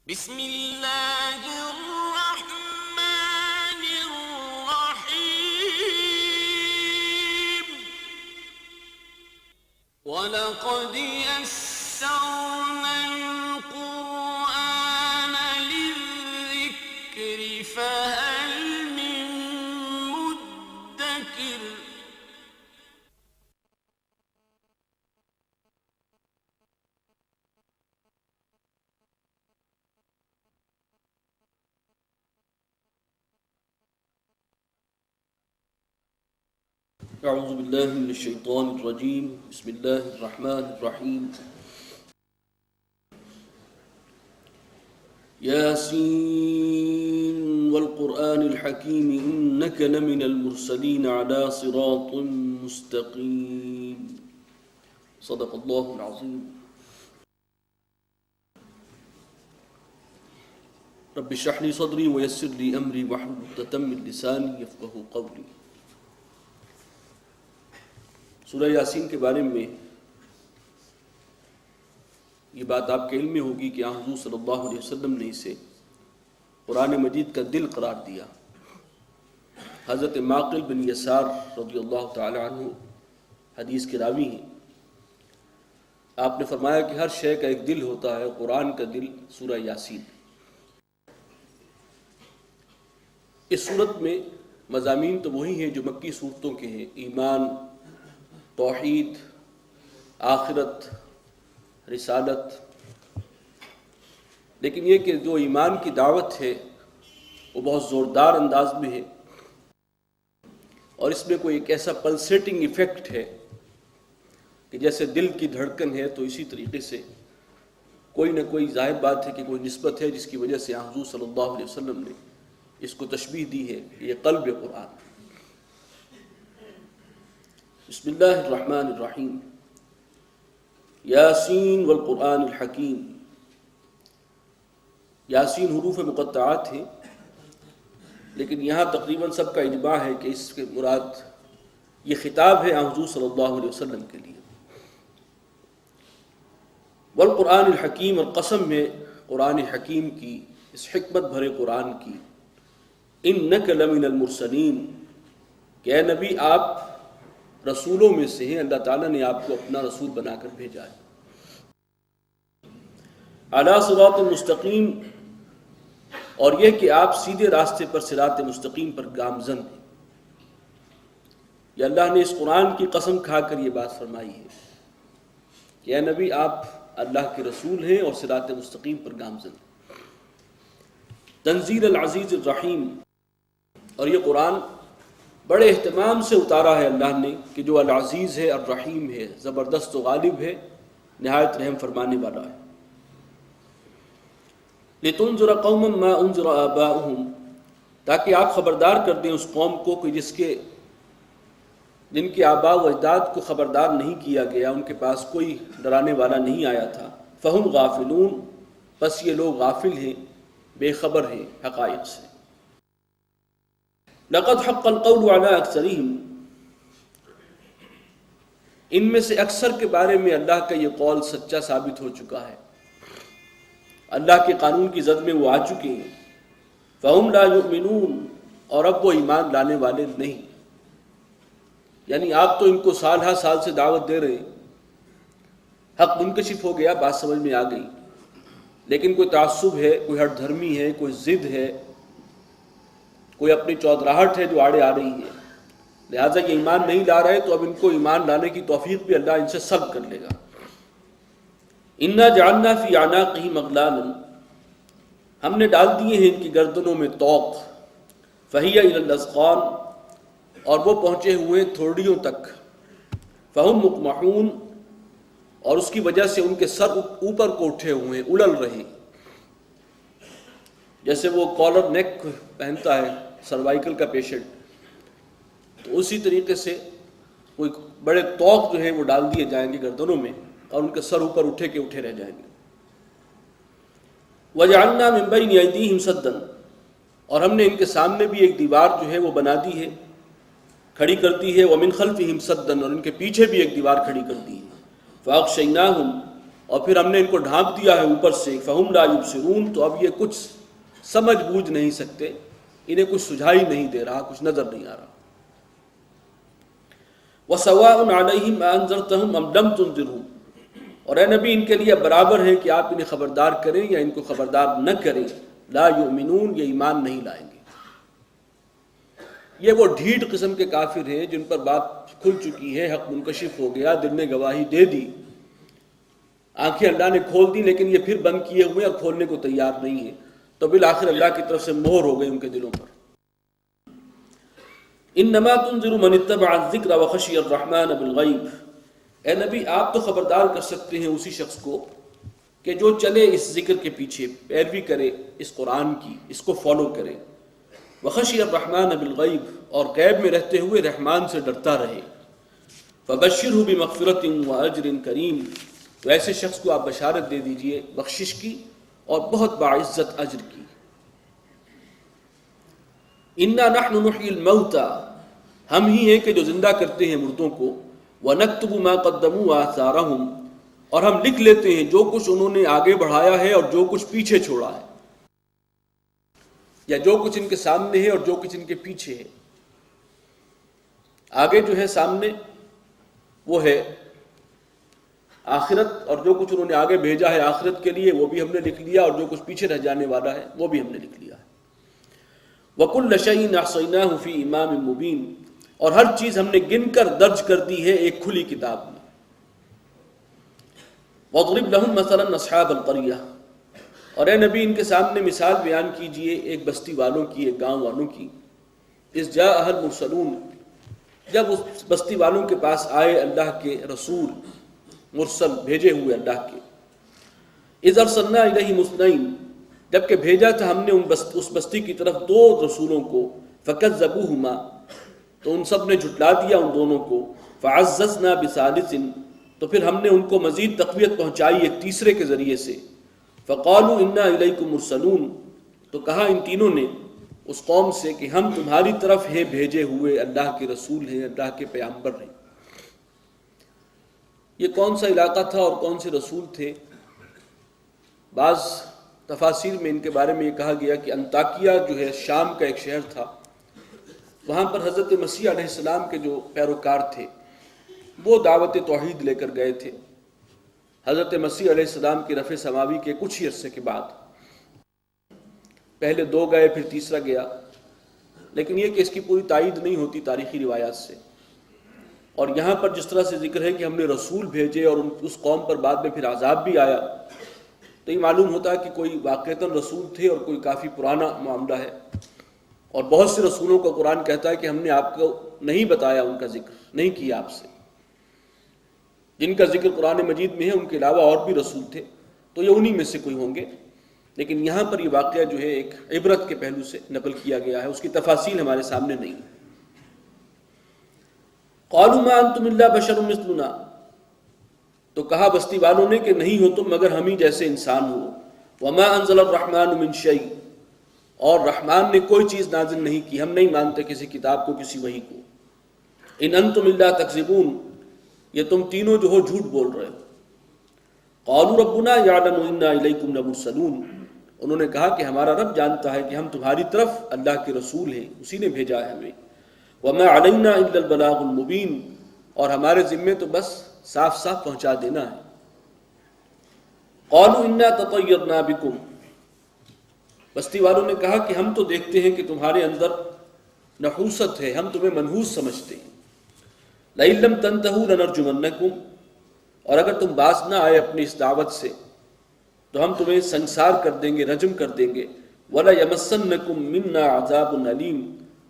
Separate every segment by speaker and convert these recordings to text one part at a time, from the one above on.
Speaker 1: بسم اللہ الرحمن الرحیم وَلَقَدْ يَسَّرْنَا الْقُرْآنَ لِلذِّكْرِ فَهَلْ مِن مُدَّكِرٍ
Speaker 2: اعوذ باللہ من الشیطان الرجیم بسم اللہ الرحمن الرحیم یاسین والقرآن الحکیم انک لمن المرسلین علی صراط مستقیم صدق اللہ العظیم رب اشرح لی صدری ویسر لی امری واحلل عقدۃ من لسانی یفقہوا قولی۔ سورہ یاسین کے بارے میں یہ بات آپ کے علم میں ہوگی کہ حضور صلی اللہ علیہ وسلم نے اسے قرآن مجید کا دل قرار دیا۔ حضرت معقل بن یسار رضی اللہ تعالی عنہ حدیث کے راوی ہیں۔ آپ نے فرمایا کہ ہر شے کا ایک دل ہوتا ہے، قرآن کا دل سورہ یاسین۔ اس صورت میں مضامین تو وہی ہیں جو مکی صورتوں کے ہیں، ایمان، توحید، آخرت، رسالت، لیکن یہ کہ جو ایمان کی دعوت ہے وہ بہت زوردار انداز میں ہے، اور اس میں کوئی ایک ایسا پلسیٹنگ ایفیکٹ ہے کہ جیسے دل کی دھڑکن ہے، تو اسی طریقے سے کوئی نہ کوئی ظاہر بات ہے کہ کوئی نسبت ہے جس کی وجہ سے حضور صلی اللہ علیہ وسلم نے اس کو تشبیہ دی ہے، یہ قلب قرآن۔ بسم اللہ الرحمن الرحیم یاسین والقرآن الحکیم۔ یاسین حروف مقطعات ہیں، لیکن یہاں تقریباً سب کا اجماع ہے کہ اس کے مراد یہ خطاب ہے حضور صلی اللہ علیہ وسلم کے لیے۔ والقرآن الحکیم، اور قسم ہے قرآن حکیم کی، اس حکمت بھرے قرآن کی۔ انک لمن المرسلین، کہ اے نبی آپ رسولوں میں سے ہیں، اللہ تعالیٰ نے آپ کو اپنا رسول بنا کر بھیجا ہے۔ علی صراط مستقیم، اور یہ کہ آپ سیدھے راستے پر، صراط مستقیم پر گامزن ہیں۔ یہ اللہ نے اس قرآن کی قسم کھا کر یہ بات فرمائی ہے کہ اے نبی آپ اللہ کے رسول ہیں اور صراط مستقیم پر گامزن ہیں۔ تنزیل العزیز الرحیم، اور یہ قرآن بڑے اہتمام سے اتارا ہے اللہ نے کہ جو العزیز ہے، الرحیم ہے، زبردست و غالب ہے، نہایت رحم فرمانے والا ہے۔ لِتُنذِرَ قَوْمًا مَا أُنذِرَ آبَاؤُهُمْ، تاکہ آپ خبردار کر دیں اس قوم کو کہ جن کے آباء و اجداد کو خبردار نہیں کیا گیا، ان کے پاس کوئی ڈرانے والا نہیں آیا تھا۔ فَهُمْ غَافِلُونَ، بس یہ لوگ غافل ہیں، بے خبر ہیں حقائق سے۔ لقد حق القول على اکثرہم، ان میں سے اکثر کے بارے میں اللہ کا یہ قول سچا ثابت ہو چکا ہے، اللہ کے قانون کی زد میں وہ آ چکے ہیں۔ فہم لا یؤمنون، اور اب وہ ایمان لانے والے نہیں۔ یعنی آپ تو ان کو سال ہر سال سے دعوت دے رہے ہیں، حق منکشف ہو گیا، بات سمجھ میں آ گئی، لیکن کوئی تعصب ہے، کوئی ہٹ دھرمی ہے، کوئی ضد ہے، کوئی اپنی چودراہٹ ہے جو آڑے آ رہی ہے، لہٰذا یہ ایمان نہیں لا رہے، تو اب ان کو ایمان لانے کی توفیق بھی اللہ ان سے سلب کر لے گا۔ انا جعلنا فی اعناقہم اغلالا، ہم نے ڈال دیے ہیں ان کی گردنوں میں طوق، فہی الی الاذقان، اور وہ پہنچے ہوئے تھوڑیوں تک، فہم مقمحون، اور اس کی وجہ سے ان کے سر اوپر کو اٹھے ہوئے ہیں، اڑل رہے ہیں، جیسے وہ کالر نیک پہنتا ہے سروائیکل کا پیشنٹ، تو اسی طریقے سے کوئی بڑے طوق جو ہیں وہ ڈال دیے جائیں گے گردنوں میں، اور ان کے سر اوپر اٹھے کے اٹھے رہ جائیں گے۔ وَجَعَلْنَا مِن بَيْنِ أَيْدِيهِمْ سَدًّا، اور ہم نے ان کے سامنے بھی ایک دیوار جو ہے وہ بنا دی ہے، کھڑی کر دی ہے، وَمِن خَلْفِهِمْ سَدًّا، اور ان کے پیچھے بھی ایک دیوار کھڑی کر دی ہے۔ فَأَغْشَيْنَاهُمْ، اور پھر ہم نے ان کو ڈھانپ دیا ہے اوپر سے، فہم لا یبصرون، تو اب یہ کچھ سمجھ بوجھ نہیں سکتے، انہیں کچھ سجھائی نہیں دے رہا، کچھ نظر نہیں آ رہا۔ وَسَوَاءٌ عَلَيْهِمْ أَأَنذَرْتَهُمْ أَمْ لَمْ تُنذِرْهُمْ، اور اے نبی ان کے لیے برابر ہے کہ آپ انہیں خبردار کریں یا ان کو خبردار نہ کریں، لا یؤمنون، یہ ایمان نہیں لائیں گے۔ یہ وہ ڈھیٹ قسم کے کافر ہیں جن پر بات کھل چکی ہے، حق منکشف ہو گیا، دل نے گواہی دے دی، آنکھیں اللہ نے کھول دی، لیکن یہ پھر بند کیے ہوئے اور کھولنے کو تیار نہیں ہیں، تو بالآخر اللہ کی طرف سے مہر ہو گئی ان کے دلوں پر۔ انما تنذر من اتبع الذکر وخشی الرحمن بالغیب، اے نبی آپ تو خبردار کر سکتے ہیں اسی شخص کو کہ جو چلے اس ذکر کے پیچھے، پیروی کرے اس قرآن کی، اس کو فالو کرے، وخشی الرحمن بالغیب، اور غیب میں رہتے ہوئے رحمان سے ڈرتا رہے، فبشرہ بمغفرۃ واجر کریم، تو ایسے شخص کو آپ بشارت دے دیجئے بخشش کی اور بہت باعزت اجر کی۔ انا نحن نحیی الموتى، ہم ہی ہیں کہ جو زندہ کرتے ہیں مردوں کو، ونکتب ما قدموا وآثارهم، اور ہم لکھ لیتے ہیں جو کچھ انہوں نے آگے بڑھایا ہے اور جو کچھ پیچھے چھوڑا ہے، یا جو کچھ ان کے سامنے ہے اور جو کچھ ان کے پیچھے ہے۔ آگے جو ہے سامنے وہ ہے آخرت، اور جو کچھ انہوں نے آگے بھیجا ہے آخرت کے لیے وہ بھی ہم نے لکھ لیا، اور جو کچھ پیچھے رہ جانے والا ہے وہ بھی ہم نے لکھ لیا ہے۔ وَكُلَّ شَيْءٍ أَحْصَيْنَاهُ فِي إِمَامٍ مُبِينٍ، اور ہر چیز ہم نے گن کر درج کر دی ہے ایک کھلی کتاب میں۔ وَاضْرِبْ لَهُمْ مَثَلًا أَصْحَابَ الْقَرْيَةِ، اور اے نبی ان کے سامنے مثال بیان کیجئے ایک بستی والوں کی، ایک گاؤں والوں کی، اِذْ جَاءَهَا الْمُرْسَلُونَ، جب اس بستی والوں کے پاس آئے اللہ کے رسول، مرسل بھیجے ہوئے اللہ کے، اِذْ أَرْسَلْنَا إِلَيْهِمُ اثْنَيْنِ، جبکہ بھیجا تھا ہم نے اس بستی کی طرف دو رسولوں کو، فَكَذَّبُوهُمَا، تو ان سب نے جھٹلا دیا ان دونوں کو، فَعَزَّزْنَا بِثَالِثٍ، تو پھر ہم نے ان کو مزید تقویت پہنچائی ایک تیسرے کے ذریعے سے، فَقَالُوا إِنَّا إِلَيْكُمْ مُرْسَلُونَ، تو کہا ان تینوں نے اس قوم سے کہ ہم تمہاری طرف ہیں بھیجے ہوئے، اللہ کے رسول ہیں، اللہ کے پیغمبر ہیں۔ یہ کون سا علاقہ تھا اور کون سے رسول تھے؟ بعض تفاسیر میں ان کے بارے میں یہ کہا گیا کہ انطاکیہ جو ہے شام کا ایک شہر تھا، وہاں پر حضرت مسیح علیہ السلام کے جو پیروکار تھے وہ دعوت توحید لے کر گئے تھے۔ حضرت مسیح علیہ السلام کی رفع سماوی کے کچھ ہی عرصے کے بعد، پہلے دو گئے پھر تیسرا گیا، لیکن یہ کہ اس کی پوری تائید نہیں ہوتی تاریخی روایات سے۔ اور یہاں پر جس طرح سے ذکر ہے کہ ہم نے رسول بھیجے اور اس قوم پر بعد میں پھر عذاب بھی آیا، تو یہ معلوم ہوتا ہے کہ کوئی واقعتاً رسول تھے اور کوئی کافی پرانا معاملہ ہے، اور بہت سے رسولوں کو قرآن کہتا ہے کہ ہم نے آپ کو نہیں بتایا، ان کا ذکر نہیں کیا آپ سے، جن کا ذکر قرآن مجید میں ہے ان کے علاوہ اور بھی رسول تھے، تو یہ انہی میں سے کوئی ہوں گے۔ لیکن یہاں پر یہ واقعہ جو ہے ایک عبرت کے پہلو سے نقل کیا گیا ہے، اس کی تفاصیل ہمارے سامنے نہیں۔ قالوا ما انتم الا بشر مثلنا، تو کہا بستی والوں نے کہ نہیں ہو تم مگر ہم ہی جیسے انسان ہو، وما انزل الرحمن من شیء، اور رحمان نے کوئی چیز نازل نہیں کی، ہم نہیں مانتے کسی کتاب کو، کسی وحی کو، ان انتم الا تکذبون، یہ تم تینوں جو ہو جھوٹ بول رہے ہو۔ قالوا ربنا یعلم انا الیکم لمرسلون، انہوں نے کہا کہ ہمارا رب جانتا ہے کہ ہم تمہاری طرف اللہ کے رسول ہیں، اسی نے بھیجا ہے ہمیں، وما علینا الا البلاغ المبین، اور ہمارے ذمے تو بس صاف صاف پہنچا دینا ہے۔ قالوا انا تطیرنا بکم، بستی والوں نے کہا کہ ہم تو دیکھتے ہیں کہ تمہارے اندر نحوست ہے، ہم تمہیں منحوس سمجھتے ہیں۔ لئن لم تنتہوا لنرجمنکم، اور اگر تم باز نہ آئے اپنی اس دعوت سے تو ہم تمہیں سنسار کر دیں گے، رجم کر دیں گے۔ وَلَيَمَسَّنَّكُم مِّنَّا عَذَابٌ أَلِيمٌ،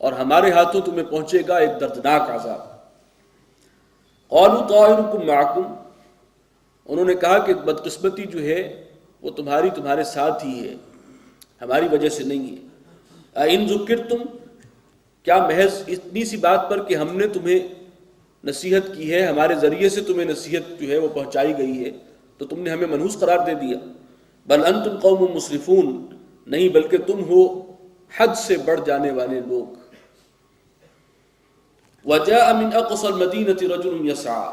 Speaker 2: اور ہمارے ہاتھوں تمہیں پہنچے گا ایک دردناک عذاب۔ قَالُوا طَائِرُكُم مَّعَكُمْ، انہوں نے کہا کہ بدقسمتی جو ہے وہ تمہارے ساتھ ہی ہے، ہماری وجہ سے نہیں ہے۔ اَإِن ذُكِّرْتُمْ، کیا محض اتنی سی بات پر کہ ہم نے تمہیں نصیحت کی ہے، ہمارے ذریعے سے تمہیں نصیحت جو ہے وہ پہنچائی گئی ہے، تو تم نے ہمیں منحوس قرار دے دیا؟ بل انتم قوم مسرفون، نہیں بلکہ تم ہو حد سے بڑھ جانے والے لوگ۔ وجاء من اقصى المدینة رجل يسعى،